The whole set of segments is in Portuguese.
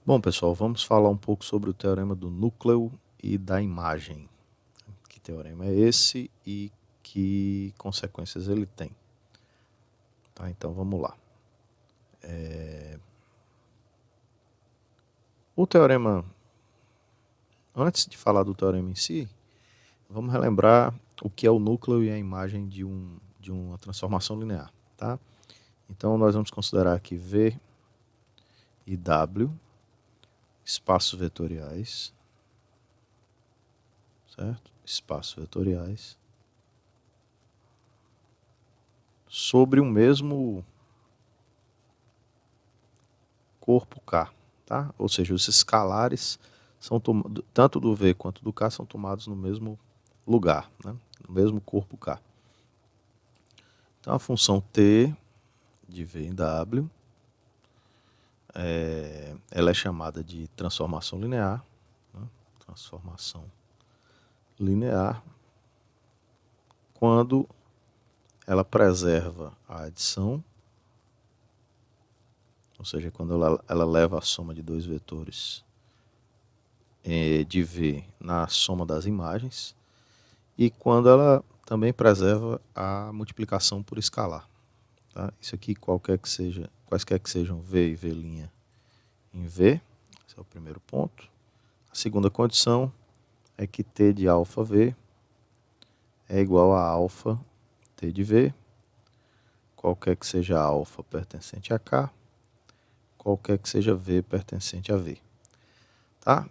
Bom, pessoal, vamos falar um pouco sobre o teorema do núcleo e da imagem. Que teorema é esse e que consequências ele tem? Tá, então vamos lá. O teorema, antes de falar do teorema em si, vamos relembrar o que é o núcleo e a imagem de uma transformação linear. Tá? Então nós vamos considerar aqui V e W, espaços vetoriais, certo? Espaços vetoriais, sobre o mesmo corpo K, tá? Ou seja, os escalares são tanto do V quanto do K são tomados no mesmo lugar, né? No mesmo corpo K. Então a função T de V em W ela é chamada de transformação linear, né? Transformação linear, quando ela preserva a adição, ou seja, quando ela leva a soma de dois vetores de V na soma das imagens, e quando ela também preserva a multiplicação por escalar. Tá? Isso aqui, quaisquer que sejam V e V' em V, esse é o primeiro ponto. A segunda condição é que T de alfa V é igual a alfa T de V, qualquer que seja alfa pertencente a K, qualquer que seja V pertencente a V. Tá?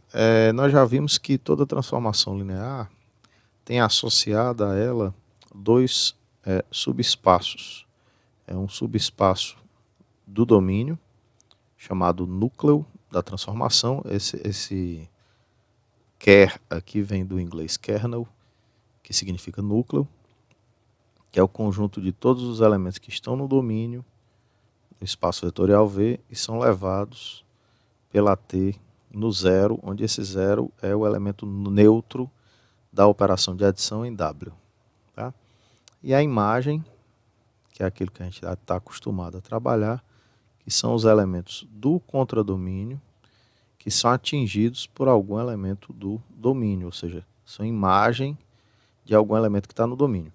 Nós já vimos que toda transformação linear tem associada a ela dois subespaços. É um subespaço do domínio, chamado núcleo da transformação. Esse quer aqui vem do inglês kernel, que significa núcleo, que é o conjunto de todos os elementos que estão no domínio, no espaço vetorial V, e são levados pela T no zero, onde esse zero é o elemento neutro da operação de adição em W. Tá? E a imagem, que é aquilo que a gente está acostumado a trabalhar, que são os elementos do contradomínio que são atingidos por algum elemento do domínio, ou seja, são imagem de algum elemento que está no domínio.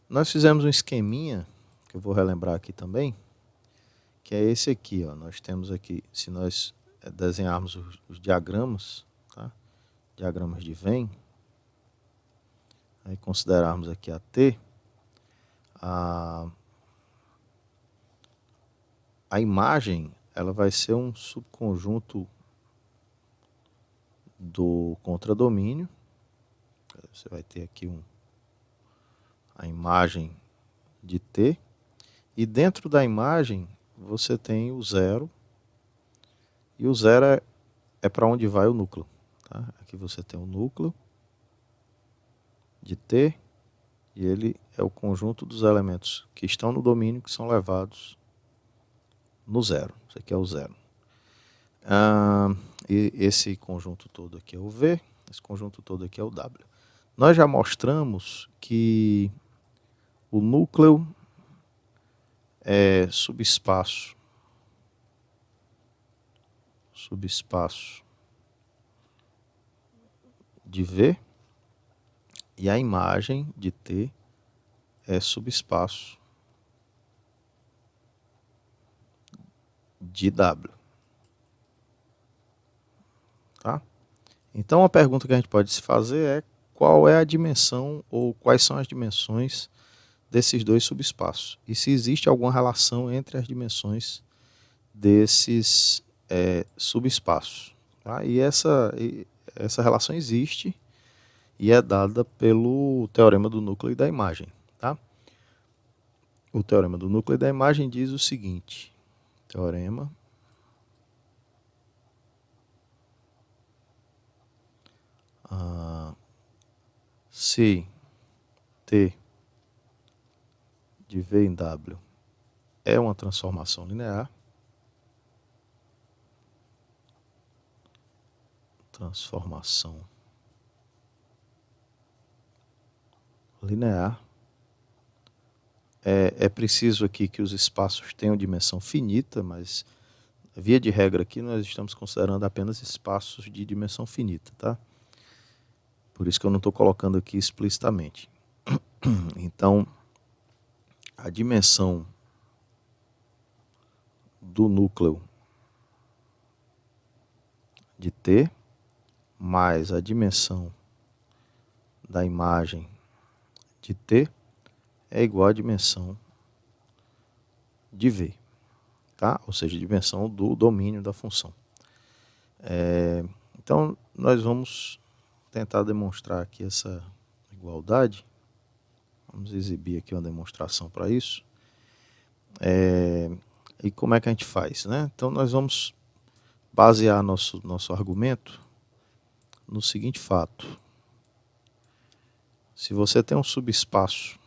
Nós fizemos um esqueminha, que eu vou relembrar aqui também, que é esse aqui. Ó. Nós temos aqui, se nós desenharmos os diagramas, tá? Diagramas de Venn, aí considerarmos aqui a T, a imagem ela vai ser um subconjunto do contradomínio. Você vai ter aqui a imagem de T, e dentro da imagem você tem o zero, e o zero é para onde vai o núcleo. Tá? Aqui você tem o núcleo de T, e ele é o conjunto dos elementos que estão no domínio que são levados no zero. Isso aqui é o zero. E esse conjunto todo aqui é o V, esse conjunto todo aqui é o W. Nós já mostramos que o núcleo é subespaço de V, e a imagem de T é subespaço de W. Tá? Então a pergunta que a gente pode se fazer é qual é a dimensão ou quais são as dimensões desses dois subespaços e se existe alguma relação entre as dimensões desses subespaços. Tá? E essa relação existe e é dada pelo teorema do núcleo e da imagem. Tá? O teorema do núcleo e da imagem diz o seguinte: teorema se T de V em W é uma transformação linear, é preciso aqui que os espaços tenham dimensão finita, mas via de regra aqui, nós estamos considerando apenas espaços de dimensão finita, tá? Por isso que eu não estou colocando aqui explicitamente. Então, a dimensão do núcleo de T mais a dimensão da imagem de T é igual à dimensão de V, tá? Ou seja, a dimensão do domínio da função. Então, nós vamos tentar demonstrar aqui essa igualdade. Vamos exibir aqui uma demonstração para isso. E como é que a gente faz, né? Então, nós vamos basear nosso argumento no seguinte fato. Se você tem um subespaço,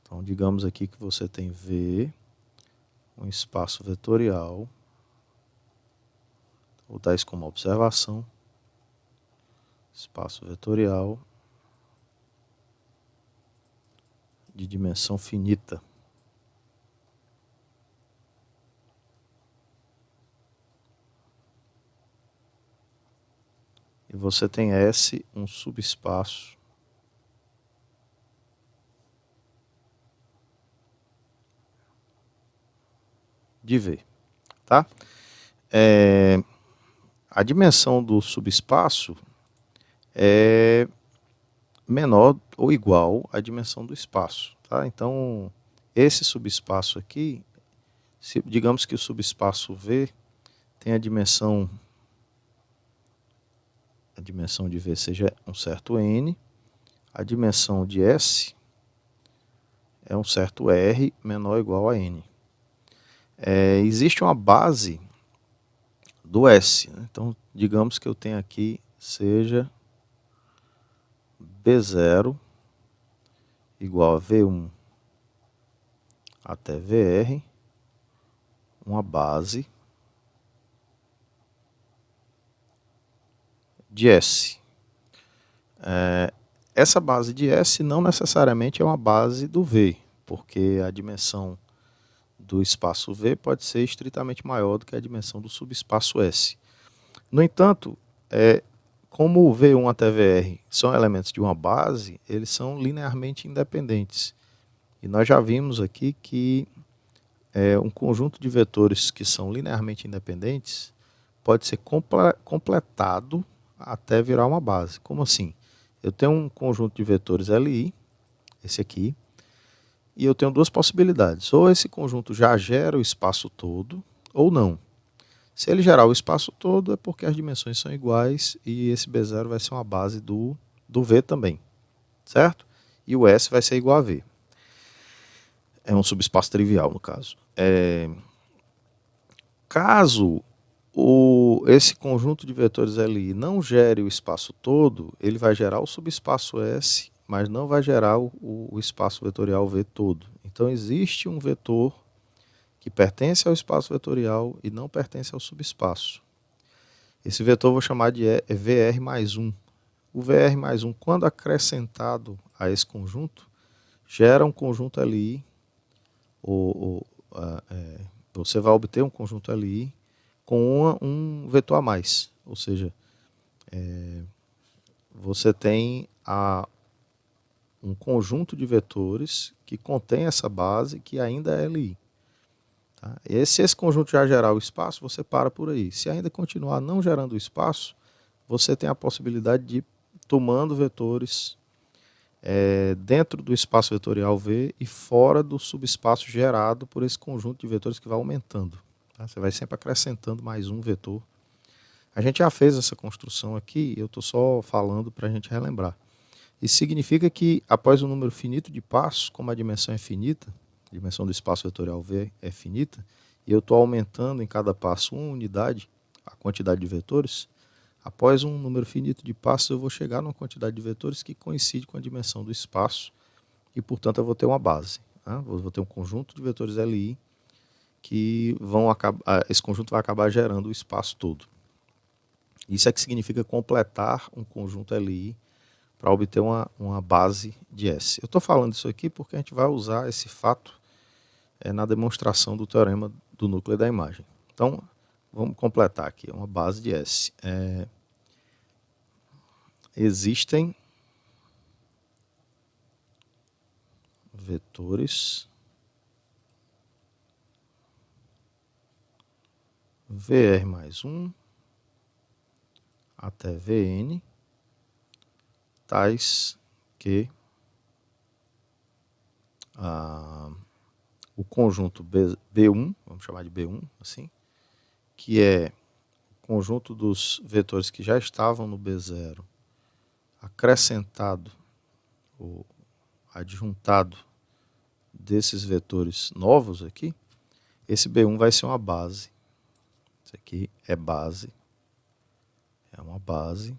então digamos aqui que você tem V, um espaço vetorial, vou dar isso como observação, espaço vetorial de dimensão finita. E você tem S, um subespaço de V, tá? A dimensão do subespaço é menor ou igual à dimensão do espaço, tá? Então, esse subespaço aqui, digamos que o subespaço V tem a dimensão de V seja um certo N, a dimensão de S é um certo R menor ou igual a N. Existe uma base do S, né? Então, digamos que eu tenho aqui seja B0 igual a V1 até VR, uma base de S. Essa base de S não necessariamente é uma base do V, porque a dimensão do espaço V pode ser estritamente maior do que a dimensão do subespaço S. No entanto, como o V1 até VR são elementos de uma base, eles são linearmente independentes. E nós já vimos aqui que um conjunto de vetores que são linearmente independentes pode ser completado até virar uma base. Como assim? Eu tenho um conjunto de vetores LI, esse aqui, e eu tenho duas possibilidades. Ou esse conjunto já gera o espaço todo, ou não. Se ele gerar o espaço todo, é porque as dimensões são iguais e esse B0 vai ser uma base do V também, certo? E o S vai ser igual a V. É um subespaço trivial, no caso. Caso esse conjunto de vetores LI não gere o espaço todo, ele vai gerar o subespaço S, mas não vai gerar o espaço vetorial V todo. Então existe um vetor que pertence ao espaço vetorial e não pertence ao subespaço. Esse vetor eu vou chamar de VR mais 1. O VR mais 1, quando acrescentado a esse conjunto, gera um conjunto LI, você vai obter um conjunto LI com um vetor a mais. Ou seja, você tem um conjunto de vetores que contém essa base que ainda é LI. Tá? E se esse conjunto já gerar o espaço, você para por aí. Se ainda continuar não gerando o espaço, você tem a possibilidade de ir tomando vetores dentro do espaço vetorial V e fora do subespaço gerado por esse conjunto de vetores que vai aumentando. Tá? Você vai sempre acrescentando mais um vetor. A gente já fez essa construção aqui, eu estou só falando para a gente relembrar. Isso significa que após um número finito de passos, como a dimensão é finita, a dimensão do espaço vetorial V é finita, e eu estou aumentando em cada passo uma unidade, a quantidade de vetores, após um número finito de passos eu vou chegar numa quantidade de vetores que coincide com a dimensão do espaço e, portanto, eu vou ter uma base. Tá? Vou ter um conjunto de vetores LI que esse conjunto vai acabar gerando o espaço todo. Isso é que significa completar um conjunto LI para obter uma base de S. Eu estou falando isso aqui porque a gente vai usar esse fato na demonstração do teorema do núcleo da imagem. Então, vamos completar aqui, é uma base de S. Existem vetores VR mais 1 até Vn, tais que o conjunto B1, vamos chamar de B1, assim, que é o conjunto dos vetores que já estavam no B0, acrescentado ou adjuntado desses vetores novos aqui, esse B1 vai ser uma base. Isso aqui é base, é uma base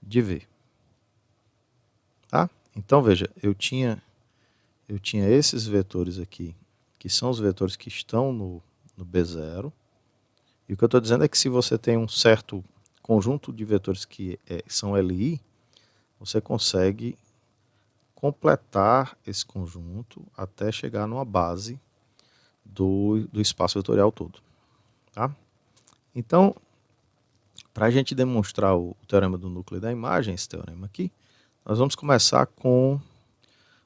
de V. Tá? Então veja, eu tinha esses vetores aqui, que são os vetores que estão no B0. E o que eu estou dizendo é que se você tem um certo conjunto de vetores que são LI, você consegue completar esse conjunto até chegar numa base do espaço vetorial todo. Tá? Então, para a gente demonstrar o teorema do núcleo da imagem, esse teorema aqui, nós vamos começar com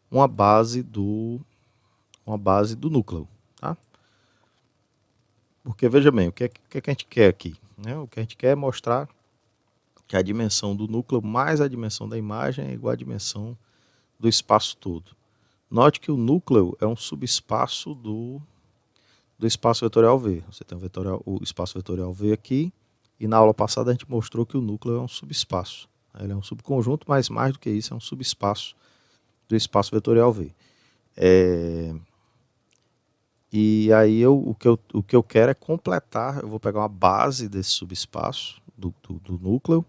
uma base do núcleo. Tá? Porque, veja bem, o que a gente quer aqui? Né? O que a gente quer é mostrar que a dimensão do núcleo mais a dimensão da imagem é igual à dimensão do espaço todo. Note que o núcleo é um subespaço do espaço vetorial V. Você tem o espaço vetorial V aqui, e na aula passada a gente mostrou que o núcleo é um subespaço. Ele é um subconjunto, mas mais do que isso, é um subespaço do espaço vetorial V. E aí o que eu quero é completar, eu vou pegar uma base desse subespaço do núcleo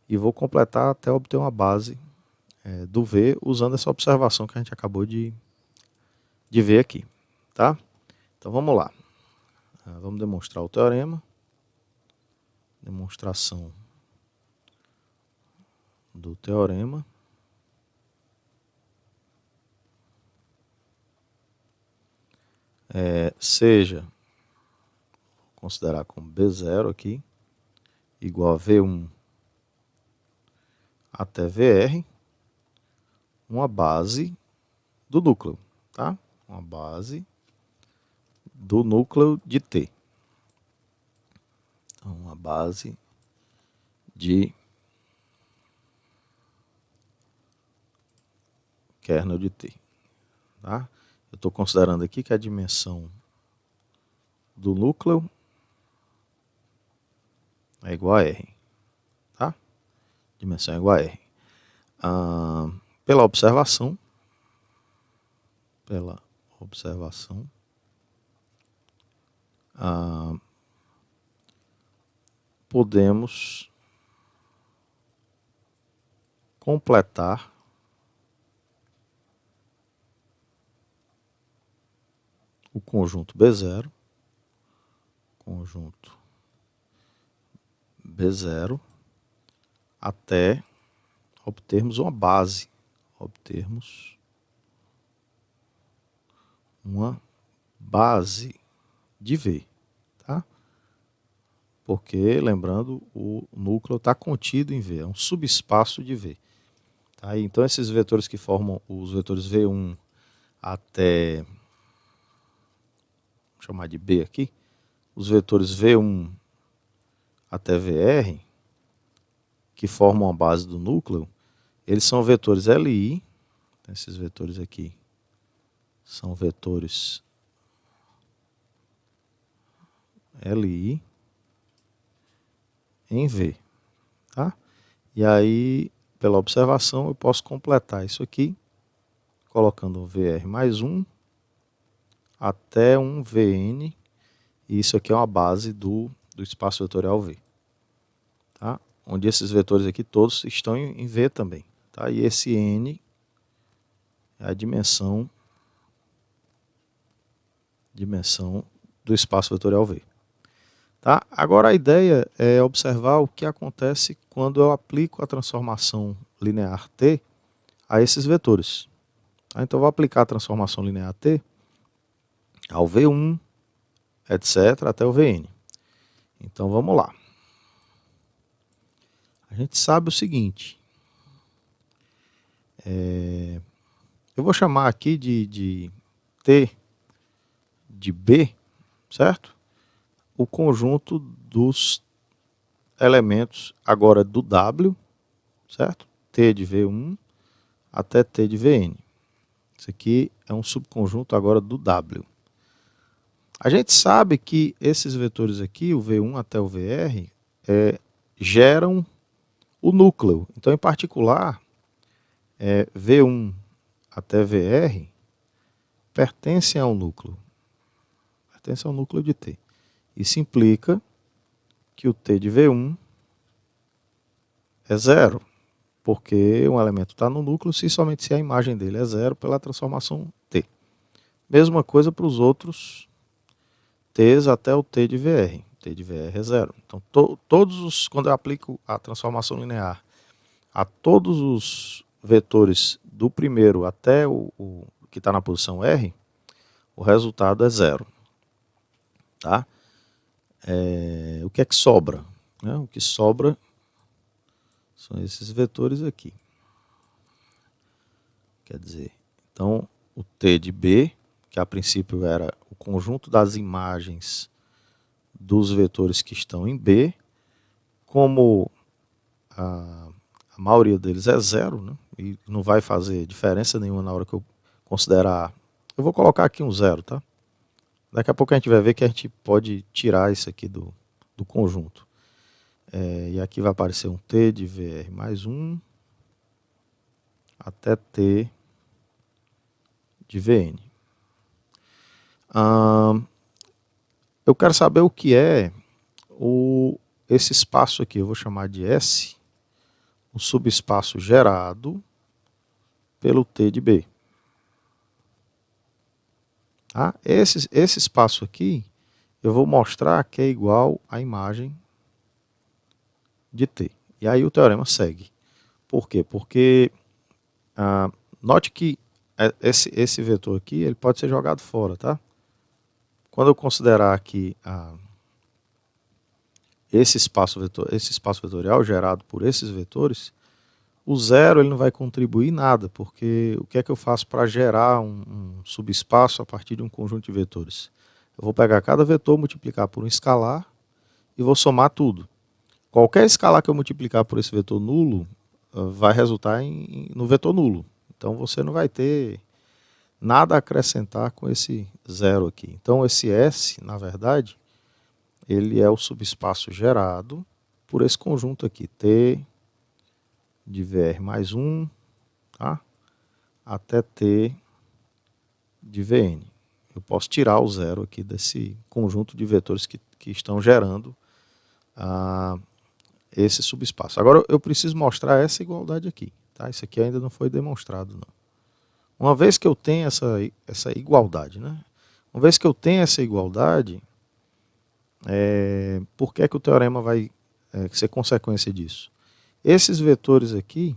e vou completar até obter uma base do V usando essa observação que a gente acabou de ver aqui. Tá? Então vamos lá. Vamos demonstrar o teorema. Demonstração do teorema. Seja, vou considerar como B0 aqui, igual a V1 até VR, uma base do núcleo, tá? Uma base do núcleo de T. Então, uma base de kernel de T. Tá? Eu estou considerando aqui que a dimensão do núcleo é igual a R. Tá? Dimensão é igual a R. Pela observação, podemos completar o conjunto B0, até obtermos uma base, de V, tá? Porque, lembrando, o núcleo está contido em V, é um subespaço de V. Tá? Então esses vetores que formam os vetores V1 até, vou chamar de B aqui, os vetores V1 até VR, que formam a base do núcleo, eles são vetores LI, esses vetores aqui são vetores LI em V. Tá? E aí, pela observação, eu posso completar isso aqui, colocando um VR mais 1 até um Vn, e isso aqui é uma base do espaço vetorial V. Tá? Onde esses vetores aqui todos estão em V também. Tá? E esse N é a dimensão do espaço vetorial V. Tá? Agora a ideia é observar o que acontece quando eu aplico a transformação linear T a esses vetores. Então eu vou aplicar a transformação linear T ao V1, etc., até o Vn. Então vamos lá. A gente sabe o seguinte. Eu vou chamar aqui de T de B, certo? O conjunto dos elementos agora do W, certo? T de V1 até T de Vn. Isso aqui é um subconjunto agora do W. A gente sabe que esses vetores aqui, o V1 até o VR, geram o núcleo. Então, em particular, V1 até VR pertencem ao núcleo. Pertencem ao núcleo de T. Isso implica que o T de V1 é zero, porque um elemento está no núcleo somente se a imagem dele é zero pela transformação T. Mesma coisa para os outros T's até o T de VR. T de VR é zero. Então, quando eu aplico a transformação linear a todos os vetores do primeiro até o que está na posição R, o resultado é zero. Tá? O que é que sobra? O que sobra são esses vetores aqui. Quer dizer, então o T de B, que a princípio era o conjunto das imagens dos vetores que estão em B, como a maioria deles é zero, né, e não vai fazer diferença nenhuma na hora que eu considerar. Eu vou colocar aqui um zero, tá? Daqui a pouco a gente vai ver que a gente pode tirar isso aqui do conjunto. E aqui vai aparecer um T de VR mais 1 até T de Vn. Eu quero saber o que é esse espaço aqui. Eu vou chamar de S, o subespaço gerado pelo T de B. Tá? Esse espaço aqui eu vou mostrar que é igual à imagem de T. E aí o teorema segue. Por quê? Porque note que esse vetor aqui ele pode ser jogado fora, tá? Quando eu considerar aqui esse espaço vetorial gerado por esses vetores, o zero ele não vai contribuir nada, porque o que é que eu faço para gerar um subespaço a partir de um conjunto de vetores? Eu vou pegar cada vetor, multiplicar por um escalar e vou somar tudo. Qualquer escalar que eu multiplicar por esse vetor nulo vai resultar no vetor nulo. Então você não vai ter nada a acrescentar com esse zero aqui. Então esse S, na verdade, ele é o subespaço gerado por esse conjunto aqui, T de VR mais 1, tá? Até T de Vn. Eu posso tirar o zero aqui desse conjunto de vetores que estão gerando esse subespaço. Agora eu preciso mostrar essa igualdade aqui. Tá? Isso aqui ainda não foi demonstrado, não. Uma vez que eu tenho essa igualdade, né? Uma vez que eu tenho essa igualdade, por que é que o teorema vai ser consequência disso? Esses vetores aqui,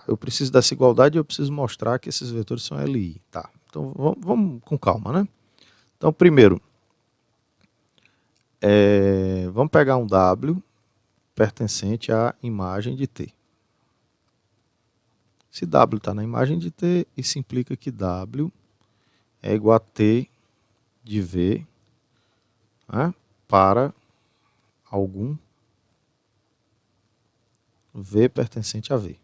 eu preciso dessa igualdade e eu preciso mostrar que esses vetores são LI. Tá? Então vamos com calma, né? Então primeiro, vamos pegar um W pertencente à imagem de T. Se W está na imagem de T, isso implica que W é igual a T de V, né, para algum V pertencente a V.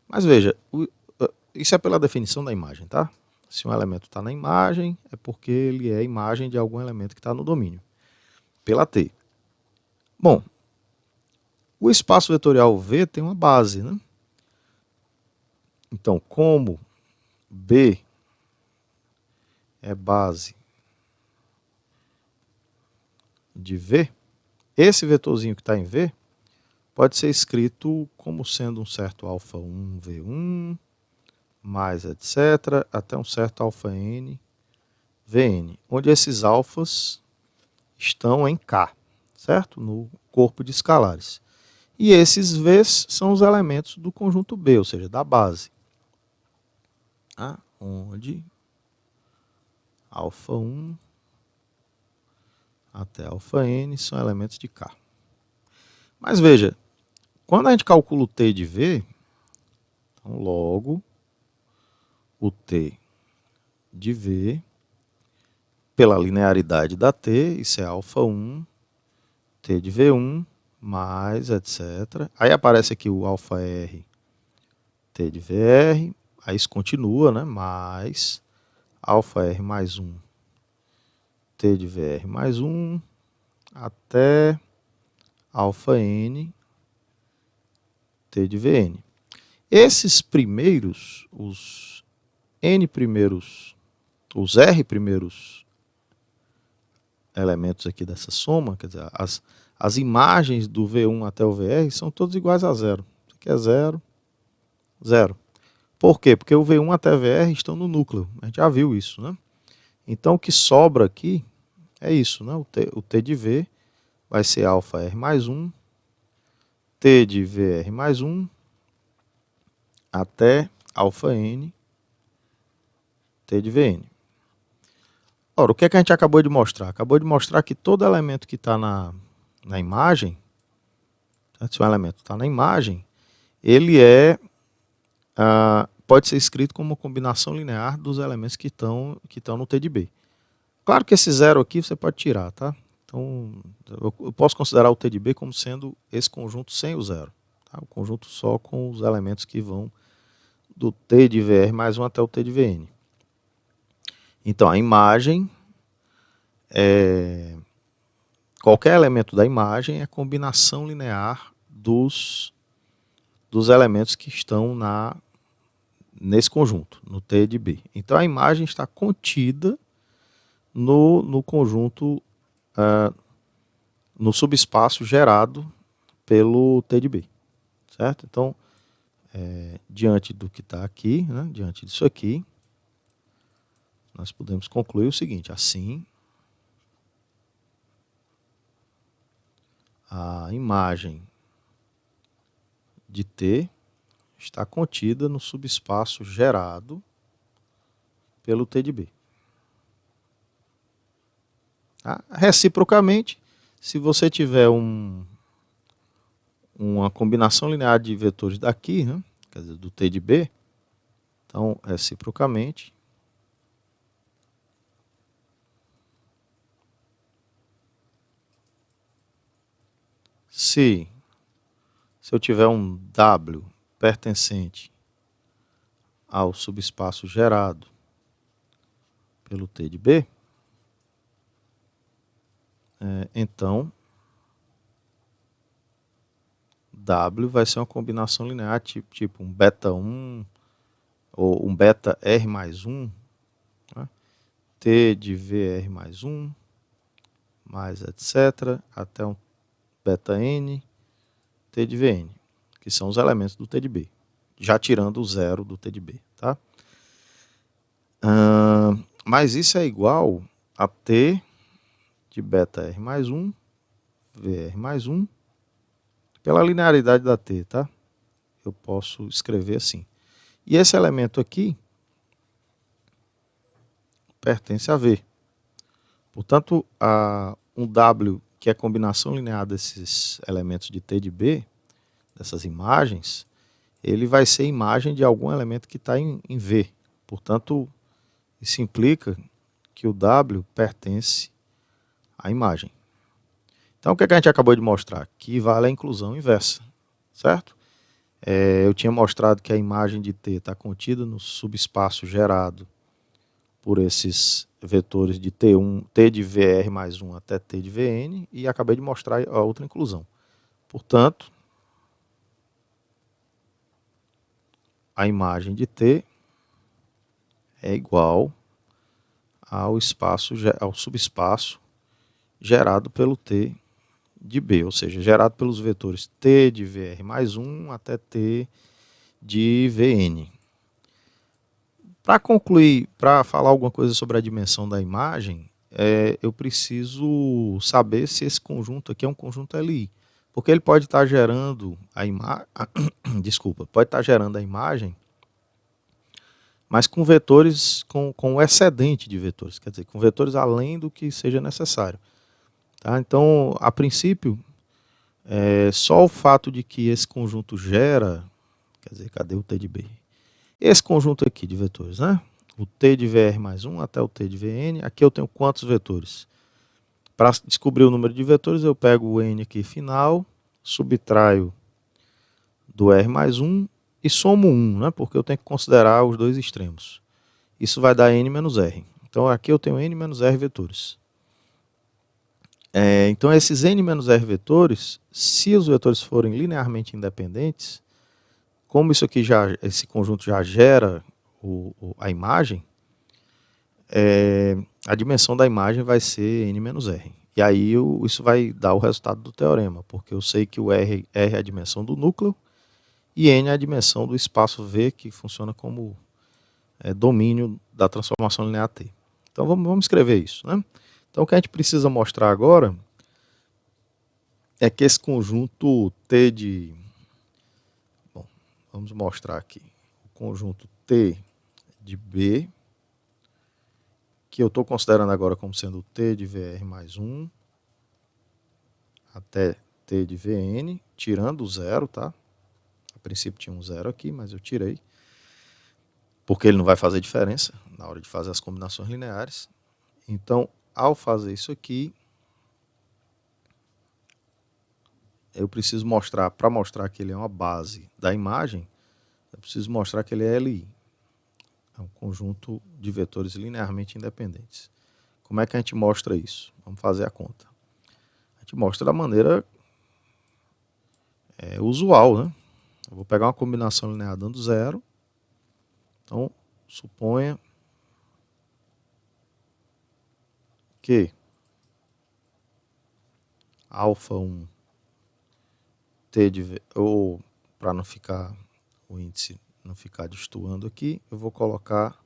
Mas veja, isso é pela definição da imagem, tá? Se um elemento está na imagem, é porque ele é imagem de algum elemento que está no domínio, pela T. Bom, o espaço vetorial V tem uma base, né? Então, como B é base de V, esse vetorzinho que está em V pode ser escrito como sendo um certo alfa1 V1, mais etc., até um certo alfa n Vn, onde esses alfas estão em K, certo? No corpo de escalares. E esses V's são os elementos do conjunto B, ou seja, da base. Onde α1 até αn são elementos de K. Mas veja, quando a gente calcula o T de V, então logo o T de V, pela linearidade da T, isso é α1, T de V1, mais etc. Aí aparece aqui o αr, T de VR, aí isso continua, né? Mais αr mais 1, T de VR mais 1, até αn, T de Vn. Esses primeiros, os n primeiros, os r primeiros elementos aqui dessa soma, quer dizer, as imagens do V1 até o VR são todos iguais a zero. Isso aqui é zero, zero. Por quê? Porque o V1 até VR estão no núcleo. A gente já viu isso, né? Então o que sobra aqui é isso, né? O T de V vai ser αr mais 1, T de VR mais 1, até αn, T de Vn. Ora, o que é que a gente acabou de mostrar? Acabou de mostrar que todo elemento que está na imagem, se um elemento está na imagem, ele pode ser escrito como uma combinação linear dos elementos que estão no T de B. Claro que esse zero aqui você pode tirar, tá? Então, eu posso considerar o T de B como sendo esse conjunto sem o zero. Tá? O conjunto só com os elementos que vão do T de VR mais 1 até o T de Vn. Então, a imagem, qualquer elemento da imagem é a combinação linear dos elementos que estão nesse conjunto, no T de B. Então, a imagem está contida no conjunto, no subespaço gerado pelo T de B. Certo? Então, diante do que está aqui, né, diante disso aqui, nós podemos concluir o seguinte: assim, a imagem de T está contida no subespaço gerado pelo T de B. Tá? Reciprocamente, se você tiver uma combinação linear de vetores daqui, né, quer dizer, do T de B, então, reciprocamente, se eu tiver um W pertencente ao subespaço gerado pelo T de B, então W vai ser uma combinação linear tipo um beta 1 ou um beta R mais 1, né? T de VR mais 1, mais etc, até um beta N, T de Vn, que são os elementos do T de B, já tirando o zero do T de B. Tá? Mas isso é igual a T de beta R mais 1, VR mais 1, pela linearidade da T, tá? Eu posso escrever assim. E esse elemento aqui pertence a V. Portanto, um W, que é a combinação linear desses elementos de T de B, dessas imagens, ele vai ser imagem de algum elemento que está em V. Portanto, isso implica que o W pertence à imagem. Então, o que a gente acabou de mostrar? Que vale a inclusão inversa, certo? Eu tinha mostrado que a imagem de T está contida no subespaço gerado por esses vetores de T1, T de VR mais 1 até T de Vn, e acabei de mostrar a outra inclusão. Portanto, a imagem de T é igual ao subespaço gerado pelo T de B, ou seja, gerado pelos vetores T de VR mais 1 até T de Vn. Para concluir, para falar alguma coisa sobre a dimensão da imagem, eu preciso saber se esse conjunto aqui é um conjunto LI. Porque ele pode estar gerando a imagem, desculpa, pode estar gerando a imagem, mas com vetores, com excedente de vetores, quer dizer, com vetores além do que seja necessário. Tá? Então, a princípio, só o fato de que esse conjunto gera, quer dizer, cadê o T de B? Esse conjunto aqui de vetores, né? O T de VR mais 1 até o T de Vn, aqui eu tenho quantos vetores? Para descobrir o número de vetores, eu pego o N aqui final, subtraio do R mais 1 e somo 1, né? Porque eu tenho que considerar os dois extremos. Isso vai dar N menos R. Então aqui eu tenho N menos R vetores. Então esses N menos R vetores, se os vetores forem linearmente independentes, como isso aqui esse conjunto já gera a imagem, a dimensão da imagem vai ser N menos R. E aí isso vai dar o resultado do teorema, porque eu sei que o R é a dimensão do núcleo e N é a dimensão do espaço V, que funciona como domínio da transformação linear T. Então vamos escrever isso, né? Então o que a gente precisa mostrar agora é que esse conjunto T de... Bom, vamos mostrar aqui. O conjunto T de B, que eu estou considerando agora como sendo T de VR mais 1 até T de Vn, tirando o zero, tá? A princípio tinha um zero aqui, mas eu tirei, porque ele não vai fazer diferença na hora de fazer as combinações lineares. Então, ao fazer isso aqui, eu preciso mostrar, para mostrar que ele é uma base da imagem, eu preciso mostrar que ele é LI. É um conjunto de vetores linearmente independentes. Como é que a gente mostra isso? Vamos fazer a conta. A gente mostra da maneira usual, né? Eu vou pegar uma combinação linear dando zero. Então, suponha que alfa 1 T de... ou para não ficar o índice não ficar destoando aqui, eu vou colocar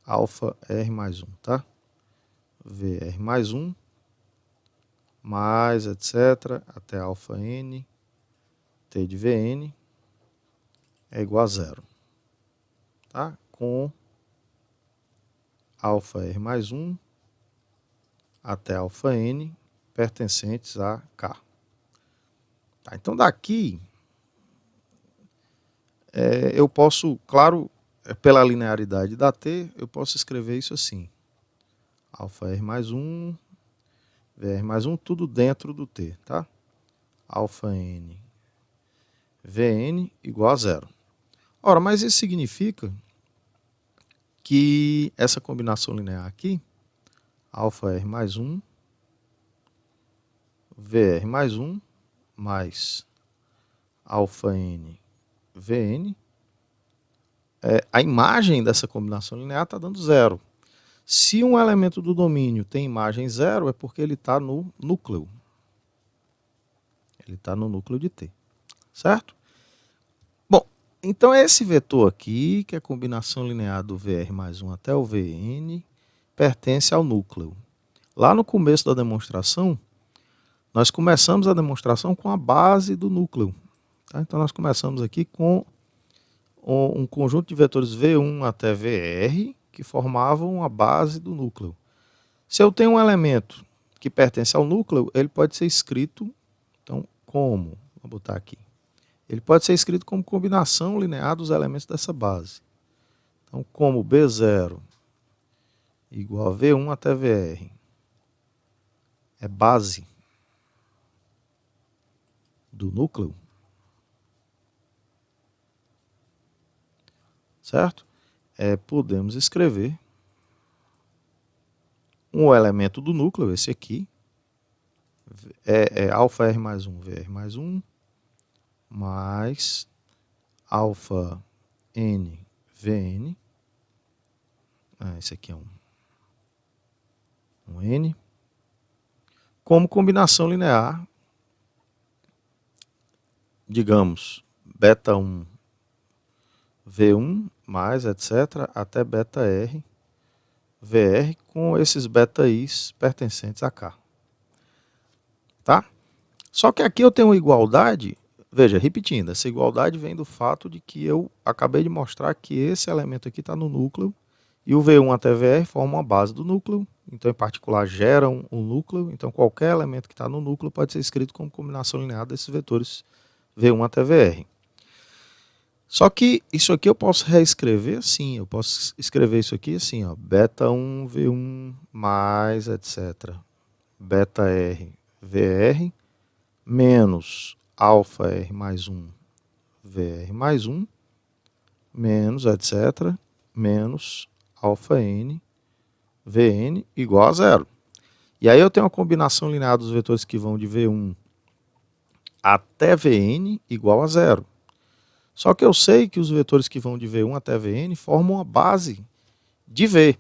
alfa R mais 1, tá? VR mais 1, mais etc, até alfa N, T de Vn é igual a zero, tá? Com alfa R mais 1 até alfa N pertencentes a K. Tá, então daqui eu posso, claro, pela linearidade da T, eu posso escrever isso assim. Alfa R mais 1, VR mais 1, tudo dentro do T, tá? Alfa N, Vn igual a zero. Ora, mas isso significa que essa combinação linear aqui, alfa R mais 1, VR mais 1, mais alfa N, Vn, a imagem dessa combinação linear está dando zero. Se um elemento do domínio tem imagem zero, é porque ele está no núcleo. Ele está no núcleo de T, certo? Bom, então esse vetor aqui, que é a combinação linear do VR mais 1 até o Vn, pertence ao núcleo. Lá no começo da demonstração, nós começamos a demonstração com a base do núcleo. Tá? Então nós começamos aqui com um conjunto de vetores V1 até Vr, que formavam a base do núcleo. Se eu tenho um elemento que pertence ao núcleo, ele pode ser escrito, então, como? Vou botar aqui. Ele pode ser escrito como combinação linear dos elementos dessa base. Então, como B0 igual a V1 até Vr é base do núcleo, certo? Podemos escrever um elemento do núcleo, esse aqui, alfa R mais 1, VR mais 1, mais alfa N, Vn, esse aqui é um N, como combinação linear, digamos, beta 1, V1, mais, etc., até beta R, VR, com esses beta I's pertencentes a K. Tá? Só que aqui eu tenho uma igualdade, veja, repetindo, essa igualdade vem do fato de que eu acabei de mostrar que esse elemento aqui está no núcleo e o V1 até VR forma uma base do núcleo, então em particular geram um núcleo, então qualquer elemento que está no núcleo pode ser escrito como combinação linear desses vetores V1 até VR. Só que isso aqui eu posso reescrever assim, eu posso escrever isso aqui assim, ó, beta 1 V1 mais etc. Beta R VR menos alfa R mais 1 VR mais 1 menos etc. menos alfa N Vn igual a zero. E aí eu tenho uma combinação linear dos vetores que vão de V1 até Vn igual a zero. Só que eu sei que os vetores que vão de V1 até Vn formam uma base de V.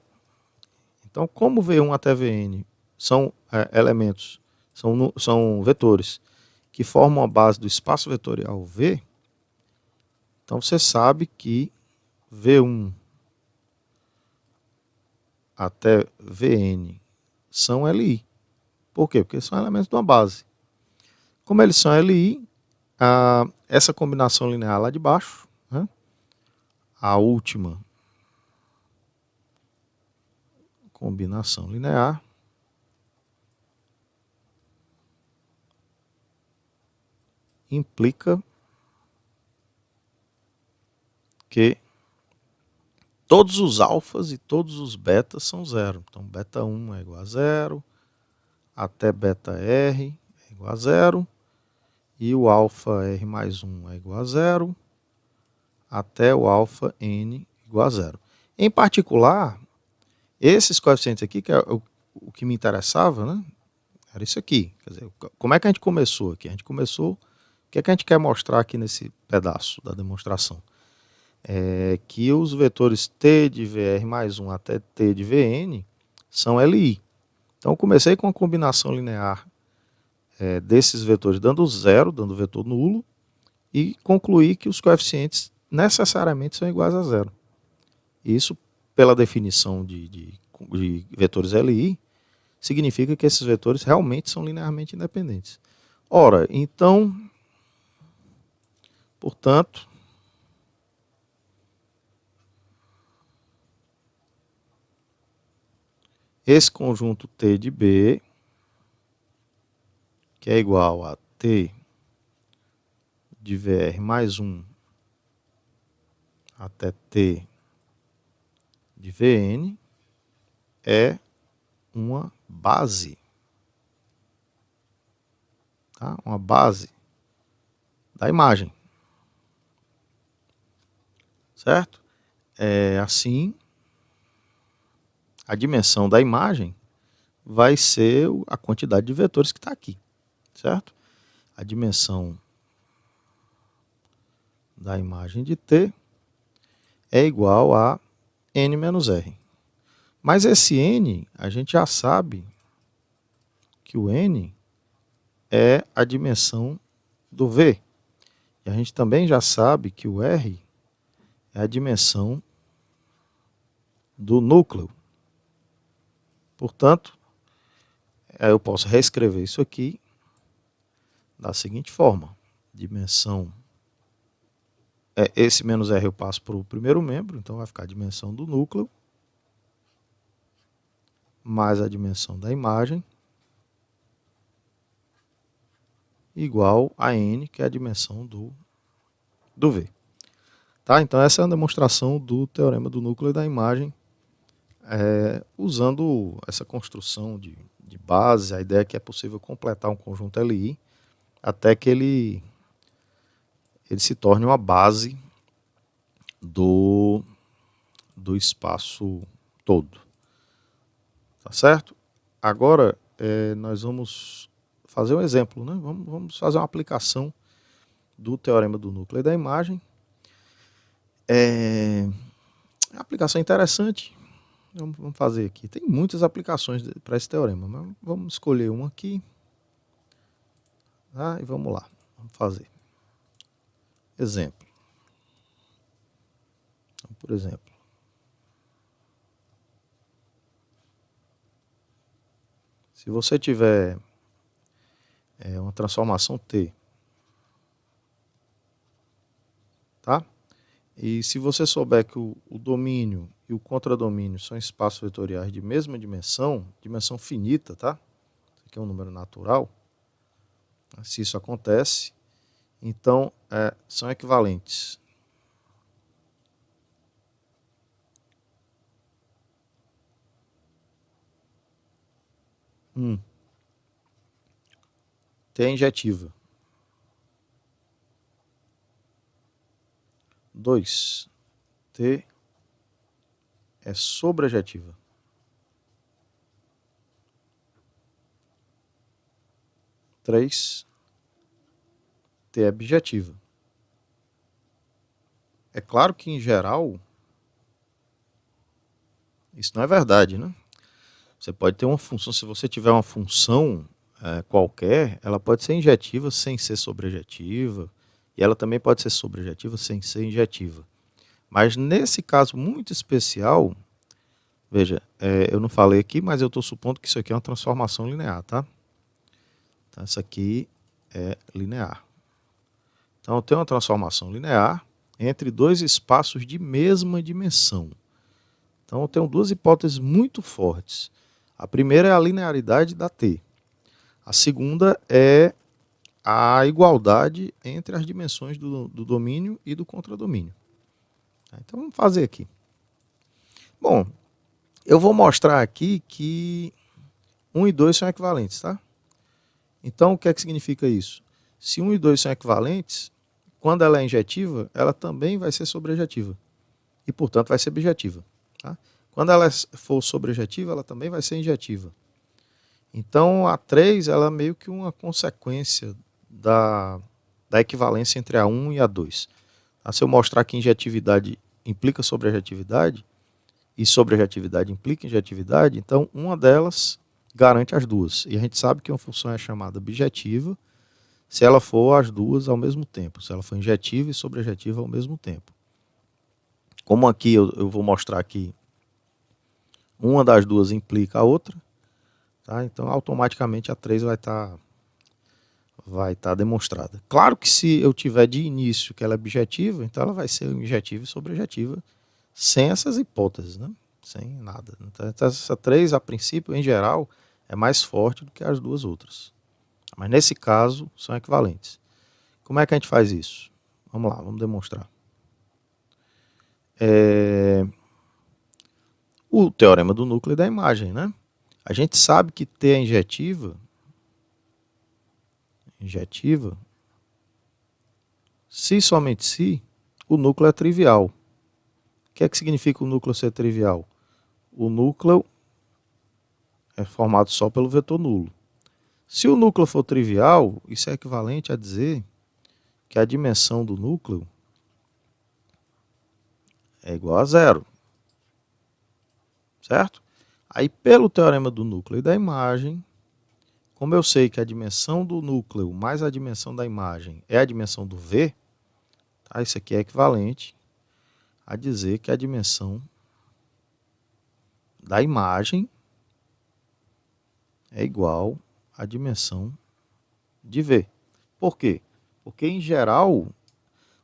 Então, como V1 até Vn são elementos, são vetores que formam a base do espaço vetorial V, então você sabe que V1 até Vn são Li. Por quê? Porque são elementos de uma base. Como eles são Li, essa combinação linear lá de baixo, né, a última combinação linear, implica que todos os alfas e todos os betas são zero. Então, beta 1 é igual a zero, até beta R é igual a zero, e o alfa R mais 1 é igual a zero, até o alfa N igual a zero. Em particular, esses coeficientes aqui, que é o que me interessava, né, era isso aqui. Quer dizer, como é que a gente começou aqui? A gente começou, o que é que a gente quer mostrar aqui nesse pedaço da demonstração? É que os vetores t de VR mais 1 até t de Vn são Li. Então eu comecei com a combinação linear desses vetores dando zero, dando vetor nulo, e concluí que os coeficientes necessariamente são iguais a zero. Isso, pela definição de vetores Li, significa que esses vetores realmente são linearmente independentes. Ora, então, portanto, esse conjunto T de B, que é igual a T de VR mais 1 até T de Vn, é uma base. Tá? Uma base da imagem. Certo? Assim, a dimensão da imagem vai ser a quantidade de vetores que está aqui. Certo? A dimensão da imagem de T é igual a N menos R. Mas esse N, a gente já sabe que o N é a dimensão do V. E a gente também já sabe que o R é a dimensão do núcleo. Portanto, eu posso reescrever isso aqui da seguinte forma. Dimensão, esse menos R eu passo para o primeiro membro, então vai ficar a dimensão do núcleo mais a dimensão da imagem igual a N, que é a dimensão do V. Tá? Então essa é uma demonstração do teorema do núcleo e da imagem, usando essa construção de base, a ideia é que é possível completar um conjunto Li até que ele se torne uma base do espaço todo. Tá certo? Agora nós vamos fazer um exemplo, né? Vamos fazer uma aplicação do teorema do núcleo e da imagem. A aplicação é interessante. Vamos fazer aqui. Tem muitas aplicações para esse teorema, mas vamos escolher uma aqui. Tá? E vamos lá. Vamos fazer. Exemplo. Então, por exemplo, se você tiver é uma transformação T. Tá? E se você souber que o domínio e o contradomínio são espaços vetoriais de mesma dimensão, dimensão finita, tá? Isso aqui é um número natural. Se isso acontece, então são equivalentes. T é injetiva. 2. T é sobrejetiva. 3. T é bijetiva. É claro que, em geral, isso não é verdade, né? Você pode ter uma função, se você tiver uma função qualquer, ela pode ser injetiva sem ser sobrejetiva, e ela também pode ser sobrejetiva sem ser injetiva. Mas nesse caso muito especial, veja, eu não falei aqui, mas eu estou supondo que isso aqui é uma transformação linear, tá? Então, essa aqui é linear. Então, eu tenho uma transformação linear entre dois espaços de mesma dimensão. Então, eu tenho duas hipóteses muito fortes. A primeira é a linearidade da T. A segunda é a igualdade entre as dimensões do domínio e do contradomínio. Então, vamos fazer aqui. Bom, eu vou mostrar aqui que 1 e 2 são equivalentes, tá? Então, o que é que significa isso? Se 1 e 2 são equivalentes, quando ela é injetiva, ela também vai ser sobrejetiva. E, portanto, vai ser bijetiva. Tá? Quando ela for sobrejetiva, ela também vai ser injetiva. Então, a 3 ela é meio que uma consequência da equivalência entre a 1 e a 2. Tá? Se eu mostrar que injetividade implica sobrejetividade, e sobrejetividade implica injetividade, então uma delas garante as duas. E a gente sabe que uma função é chamada bijetiva se ela for as duas ao mesmo tempo, se ela for injetiva e sobrejetiva ao mesmo tempo. Como aqui eu vou mostrar que uma das duas implica a outra, tá? Então automaticamente a 3 vai estar demonstrada. Claro que se eu tiver de início que ela é bijetiva, então ela vai ser injetiva e sobrejetiva sem essas hipóteses, né? Sem nada. Então, essa 3, a princípio, em geral, é mais forte do que as duas outras. Mas nesse caso, são equivalentes. Como é que a gente faz isso? Vamos lá, vamos demonstrar. O teorema do núcleo e da imagem, né? A gente sabe que T é injetiva, se somente se o núcleo é trivial. O que é que significa o núcleo ser trivial? O núcleo é formado só pelo vetor nulo. Se o núcleo for trivial, isso é equivalente a dizer que a dimensão do núcleo é igual a zero. Certo? Aí, pelo teorema do núcleo e da imagem, como eu sei que a dimensão do núcleo mais a dimensão da imagem é a dimensão do V, tá? Isso aqui é equivalente a dizer que a dimensão da imagem é igual à dimensão de V. Por quê? Porque, em geral,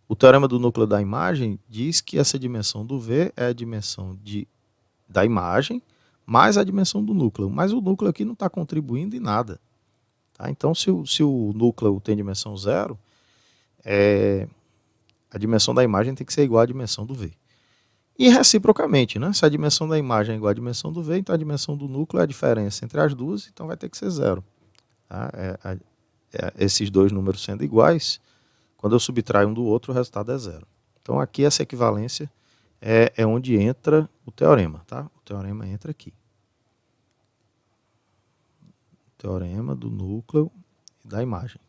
o teorema do núcleo da imagem diz que essa dimensão do V é a dimensão da imagem mais a dimensão do núcleo. Mas o núcleo aqui não está contribuindo em nada. Tá? Então, se o núcleo tem dimensão zero, a dimensão da imagem tem que ser igual à dimensão do V. E reciprocamente, né? Se a dimensão da imagem é igual à dimensão do V, então a dimensão do núcleo é a diferença entre as duas, então vai ter que ser zero. Tá? Esses dois números sendo iguais, quando eu subtraio um do outro, o resultado é zero. Então aqui essa equivalência é onde entra o teorema. Tá? O teorema entra aqui. Teorema do núcleo e da imagem.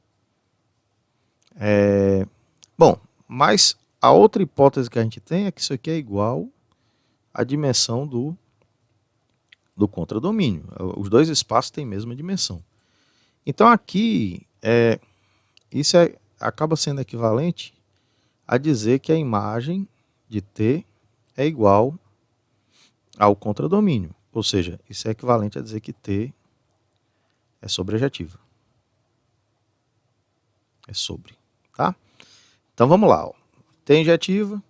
Bom, mas a outra hipótese que a gente tem é que isso aqui é igual à dimensão do contradomínio. Os dois espaços têm a mesma dimensão. Então aqui, isso acaba sendo equivalente a dizer que a imagem de T é igual ao contradomínio. Ou seja, isso é equivalente a dizer que T é sobrejetiva. é sobre, tá? Então vamos lá, ó. T injetiva,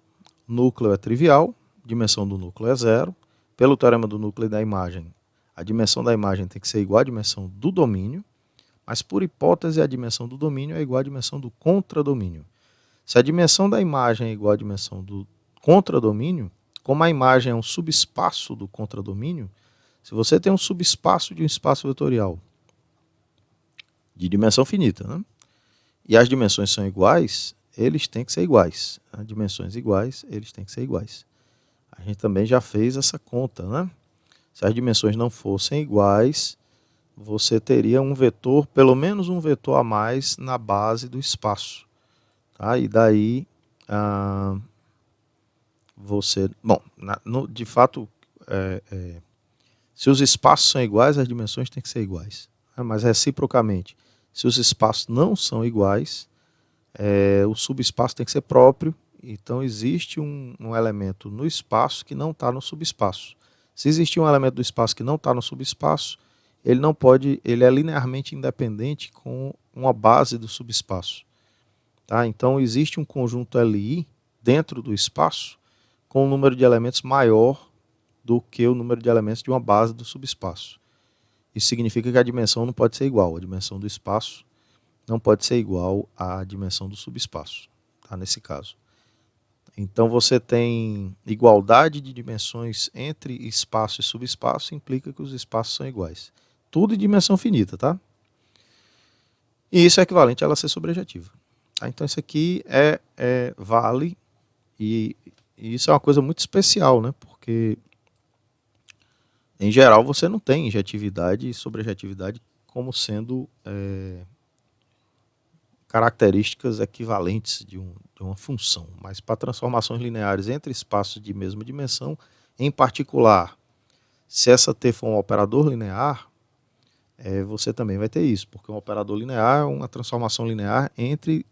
núcleo é trivial, dimensão do núcleo é zero. Pelo teorema do núcleo e da imagem, a dimensão da imagem tem que ser igual à dimensão do domínio, mas por hipótese a dimensão do domínio é igual à dimensão do contradomínio. Se a dimensão da imagem é igual à dimensão do contradomínio, como a imagem é um subespaço do contradomínio, se você tem um subespaço de um espaço vetorial de dimensão finita, né? E as dimensões são iguais, eles têm que ser iguais. As dimensões iguais, eles têm que ser iguais. A gente também já fez essa conta, né? Se as dimensões não fossem iguais, você teria um vetor, pelo menos um vetor a mais na base do espaço. Tá? E daí você... Bom, de fato, se os espaços são iguais, as dimensões têm que ser iguais. Né? Mas reciprocamente, se os espaços não são iguais, o subespaço tem que ser próprio. Então existe um elemento no espaço que não está no subespaço. Se existir um elemento do espaço que não está no subespaço, ele não pode, ele é linearmente independente com uma base do subespaço. Tá? Então existe um conjunto Li dentro do espaço com um número de elementos maior do que o número de elementos de uma base do subespaço. Isso significa que a dimensão não pode ser igual, a dimensão do espaço não pode ser igual à dimensão do subespaço, tá? Nesse caso. Então você tem igualdade de dimensões entre espaço e subespaço, implica que os espaços são iguais. Tudo em dimensão finita, tá? E isso é equivalente a ela ser sobrejetiva. Tá? Então isso aqui vale, e isso é uma coisa muito especial, né? Porque em geral você não tem injetividade e sobrejetividade como sendo características equivalentes de uma função, mas para transformações lineares entre espaços de mesma dimensão, em particular, se essa T for um operador linear, você também vai ter isso, porque um operador linear é uma transformação linear entre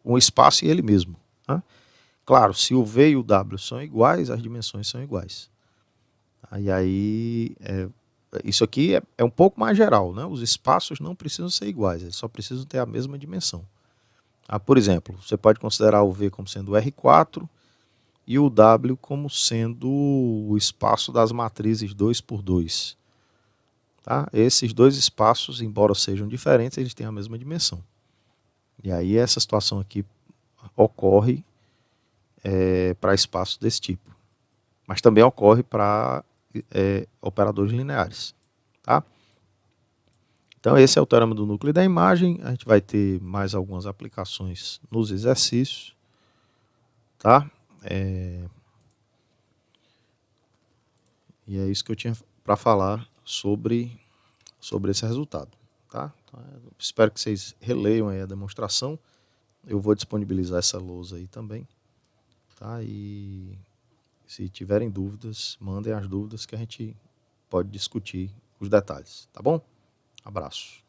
um espaço e ele mesmo. Né? Claro, se o V e o W são iguais, as dimensões são iguais. E aí, isso aqui é um pouco mais geral, né? Os espaços não precisam ser iguais, eles só precisam ter a mesma dimensão. Por exemplo, você pode considerar o V como sendo o R4 e o W como sendo o espaço das matrizes 2 por 2. Tá? Esses dois espaços, embora sejam diferentes, eles têm a mesma dimensão. E aí essa situação aqui ocorre para espaços desse tipo. Mas também ocorre para operadores lineares. Tá? Então esse é o teorema do núcleo e da imagem. A gente vai ter mais algumas aplicações nos exercícios. Tá? E é isso que eu tinha para falar sobre esse resultado. Tá? Então, espero que vocês releiam aí a demonstração. Eu vou disponibilizar essa lousa aí também. Tá? E se tiverem dúvidas, mandem as dúvidas que a gente pode discutir os detalhes. Tá bom? Abraço.